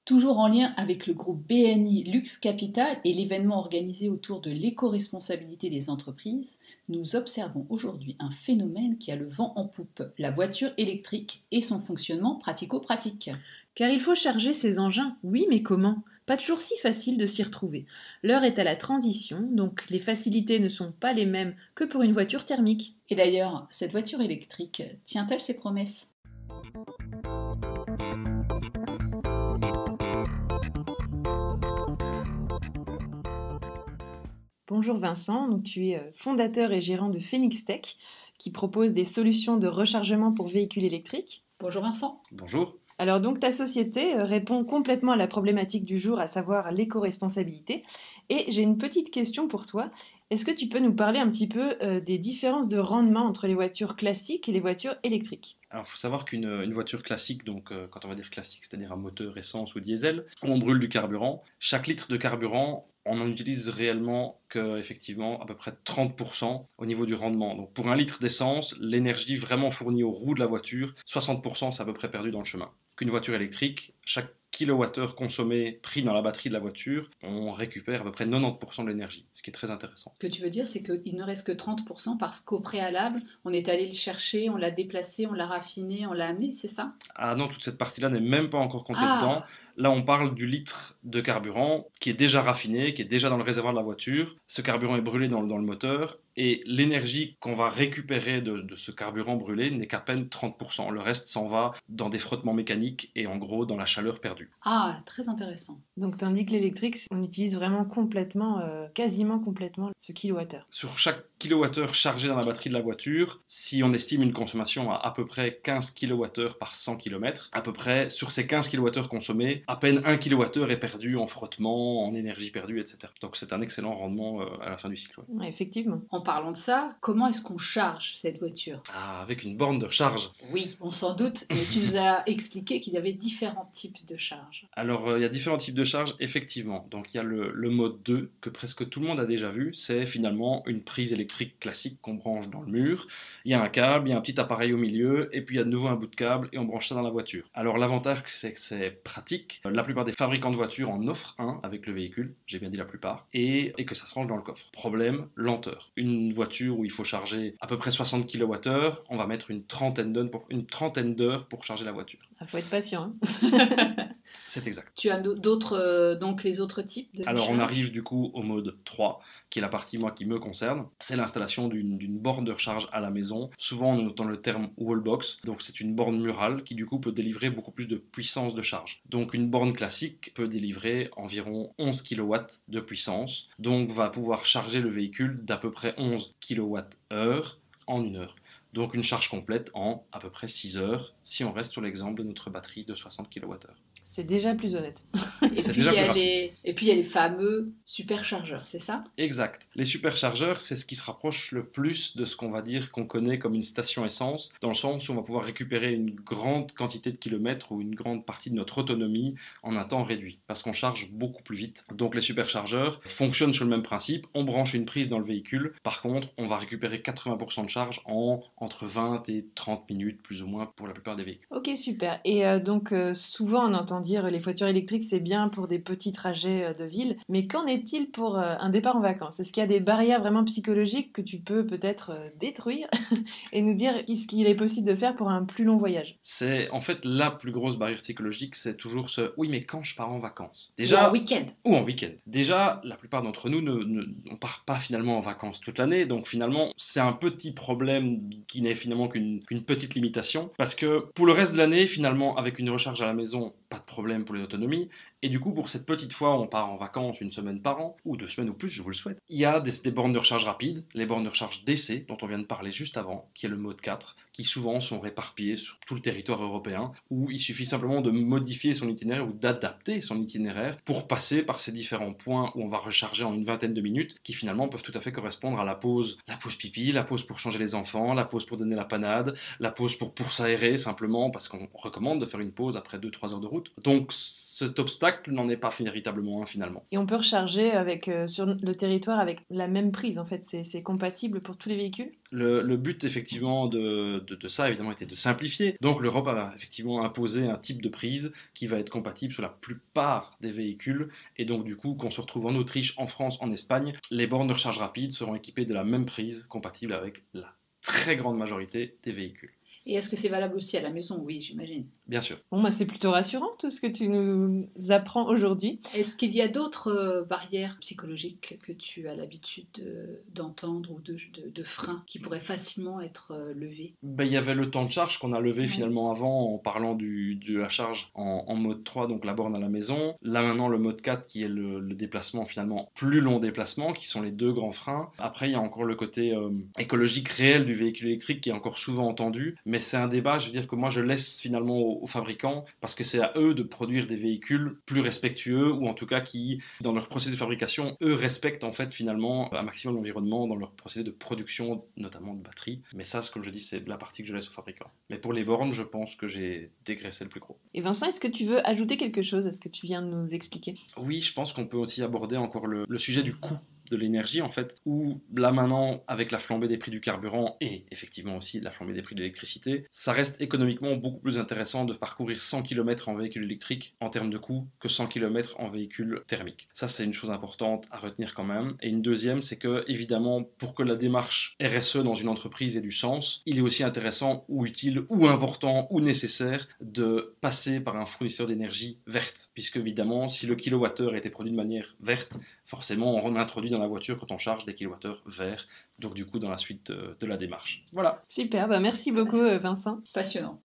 Toujours en lien avec le groupe BNI Lux Capital et l'événement organisé autour de l'éco-responsabilité des entreprises, nous observons aujourd'hui un phénomène qui a le vent en poupe, la voiture électrique et son fonctionnement pratico-pratique. Car il faut charger ces engins, oui, mais comment ? Pas toujours si facile de s'y retrouver. L'heure est à la transition, donc les facilités ne sont pas les mêmes que pour une voiture thermique. Et d'ailleurs, cette voiture électrique tient-elle ses promesses ? Bonjour Vincent, donc tu es fondateur et gérant de Phoenix Tech qui propose des solutions de rechargement pour véhicules électriques. Bonjour Vincent. Bonjour. Alors donc ta société répond complètement à la problématique du jour, à savoir l'éco-responsabilité. Et j'ai une petite question pour toi. Est-ce que tu peux nous parler un petit peu des différences de rendement entre les voitures classiques et les voitures électriques ? Alors, il faut savoir qu'une voiture classique, donc quand on va dire classique, c'est-à-dire un moteur essence ou diesel, où on brûle du carburant, chaque litre de carburant, on en utilise réellement qu'effectivement à peu près 30% au niveau du rendement. Donc pour un litre d'essence, l'énergie vraiment fournie aux roues de la voiture, 60% c'est à peu près perdu dans le chemin. Qu'une voiture électrique, chaque kilowattheure consommé pris dans la batterie de la voiture, on récupère à peu près 90% de l'énergie, ce qui est très intéressant. Ce que tu veux dire, c'est qu'il ne reste que 30% parce qu'au préalable, on est allé le chercher, on l'a déplacé, on l'a raffiné, on l'a amené, c'est ça ? Ah non, toute cette partie-là n'est même pas encore comptée dedans. Là, on parle du litre de carburant qui est déjà raffiné, qui est déjà dans le réservoir de la voiture. Ce carburant est brûlé dans le moteur et l'énergie qu'on va récupérer de ce carburant brûlé n'est qu'à peine 30%. Le reste s'en va dans des frottements mécaniques et en gros dans la chaleur perdue. Ah, très intéressant. Donc tandis que l'électrique, on utilise vraiment complètement, quasiment complètement ce kilowattheure. Sur chaque kilowattheure chargé dans la batterie de la voiture, si on estime une consommation à peu près 15 kWh par 100 km, à peu près sur ces 15 kWh consommés, à peine 1 kWh est perdu en frottement, en énergie perdue, etc. Donc c'est un excellent rendement à la fin du cycle. Ouais, effectivement. En parlant de ça, comment est-ce qu'on charge cette voiture ? Ah, avec une borne de recharge. Oui, on s'en doute, mais tu nous as expliqué qu'il y avait différents types de charge. Alors, il y a différents types de charges, effectivement. Donc, il y a le mode 2, que presque tout le monde a déjà vu. C'est finalement une prise électrique classique qu'on branche dans le mur. Il y a un câble, il y a un petit appareil au milieu, et puis il y a de nouveau un bout de câble, et on branche ça dans la voiture. Alors, l'avantage, c'est que c'est pratique. La plupart des fabricants de voitures en offrent un avec le véhicule, j'ai bien dit la plupart, et que ça se range dans le coffre. Problème, lenteur. Une voiture où il faut charger à peu près 60 kWh, on va mettre une trentaine d'heures pour charger la voiture. Il faut être patient. Hein. C'est exact. Tu as d'autres, donc les autres types de Alors charge ? on arrive du coup au mode 3, qui est la partie moi qui me concerne. C'est l'installation d'une borne de recharge à la maison. Souvent on entend le terme wallbox, donc c'est une borne murale qui du coup peut délivrer beaucoup plus de puissance de charge. Donc une borne classique peut délivrer environ 11 kW de puissance, donc va pouvoir charger le véhicule d'à peu près 11 kWh en une heure. Donc une charge complète en à peu près 6 heures, si on reste sur l'exemple de notre batterie de 60 kWh. C'est déjà plus honnête. C'est déjà plus rapide. Et puis il y a les fameux superchargeurs, c'est ça ? Exact. Les superchargeurs, c'est ce qui se rapproche le plus de ce qu'on va dire qu'on connaît comme une station essence, dans le sens où on va pouvoir récupérer une grande quantité de kilomètres ou une grande partie de notre autonomie en un temps réduit, parce qu'on charge beaucoup plus vite. Donc les superchargeurs fonctionnent sur le même principe, on branche une prise dans le véhicule, par contre on va récupérer 80% de charge en entre 20 et 30 minutes plus ou moins pour la plupart des véhicules. Ok, super. Et donc souvent on entend dire les voitures électriques c'est bien pour des petits trajets de ville, mais qu'en est-il pour un départ en vacances ? Est-ce qu'il y a des barrières vraiment psychologiques que tu peux peut-être détruire et nous dire ce qu'il est possible de faire pour un plus long voyage ? C'est en fait la plus grosse barrière psychologique, c'est toujours ce « oui mais quand je pars en vacances ?» Déjà, ou en week-end. Déjà, la plupart d'entre nous on part pas finalement en vacances toute l'année, donc finalement c'est un petit problème qui n'est finalement qu'une petite limitation, parce que pour le reste de l'année, finalement avec une recharge à la maison, pas de problème pour les autonomies, et du coup pour cette petite fois où on part en vacances une semaine par an, ou 2 semaines ou plus, je vous le souhaite, il y a des bornes de recharge rapides, les bornes de recharge DC, dont on vient de parler juste avant, qui est le mode 4, qui souvent sont réparpillées sur tout le territoire européen, où il suffit simplement de modifier son itinéraire ou d'adapter son itinéraire pour passer par ces différents points où on va recharger en une vingtaine de minutes, qui finalement peuvent tout à fait correspondre à la pause pipi, la pause pour changer les enfants, la pause pause pour donner la panade, la pause pour s'aérer simplement, parce qu'on recommande de faire une pause après 2-3 heures de route. Donc cet obstacle n'en est pas véritablement un finalement. Et on peut recharger sur le territoire avec la même prise, en fait, c'est compatible pour tous les véhicules? Le but effectivement de ça évidemment était de simplifier. Donc l'Europe a effectivement imposé un type de prise qui va être compatible sur la plupart des véhicules. Et donc du coup, qu'on se retrouve en Autriche, en France, en Espagne, les bornes de recharge rapide seront équipées de la même prise compatible avec la très grande majorité des véhicules. Et est-ce que c'est valable aussi à la maison? Oui, j'imagine. Bien sûr. Bon, c'est plutôt rassurant tout ce que tu nous apprends aujourd'hui. Est-ce qu'il y a d'autres barrières psychologiques que tu as l'habitude d'entendre ou de freins qui pourraient facilement être levés? Il y avait le temps de charge qu'on a levé finalement avant en parlant de la charge en mode 3, donc la borne à la maison. Là maintenant le mode 4 qui est le déplacement finalement, plus long déplacement, qui sont les deux grands freins. Après il y a encore le côté écologique réel du véhicule électrique qui est encore souvent entendu. Mais c'est un débat, je veux dire, que moi je laisse finalement aux fabricants, parce que c'est à eux de produire des véhicules plus respectueux, ou en tout cas qui, dans leur procédé de fabrication, eux respectent en fait finalement un maximum l'environnement dans leur procédé de production, notamment de batteries. Mais ça, comme je dis, c'est la partie que je laisse aux fabricants. Mais pour les bornes, je pense que j'ai dégraissé le plus gros. Et Vincent, est-ce que tu veux ajouter quelque chose à ce que tu viens de nous expliquer? Oui, je pense qu'on peut aussi aborder encore le sujet du coût de l'énergie en fait, où là maintenant avec la flambée des prix du carburant et effectivement aussi la flambée des prix de l'électricité, ça reste économiquement beaucoup plus intéressant de parcourir 100 km en véhicule électrique en termes de coût que 100 km en véhicule thermique. Ça c'est une chose importante à retenir quand même. Et une deuxième, c'est que évidemment pour que la démarche RSE dans une entreprise ait du sens, il est aussi intéressant ou utile ou important ou nécessaire de passer par un fournisseur d'énergie verte, puisque évidemment si le kilowattheure a été produit de manière verte, forcément on introduit dans la voiture quand on charge des kilowattheures verts, donc du coup dans la suite de la démarche. Voilà. Super, merci beaucoup Vincent. Passionnant.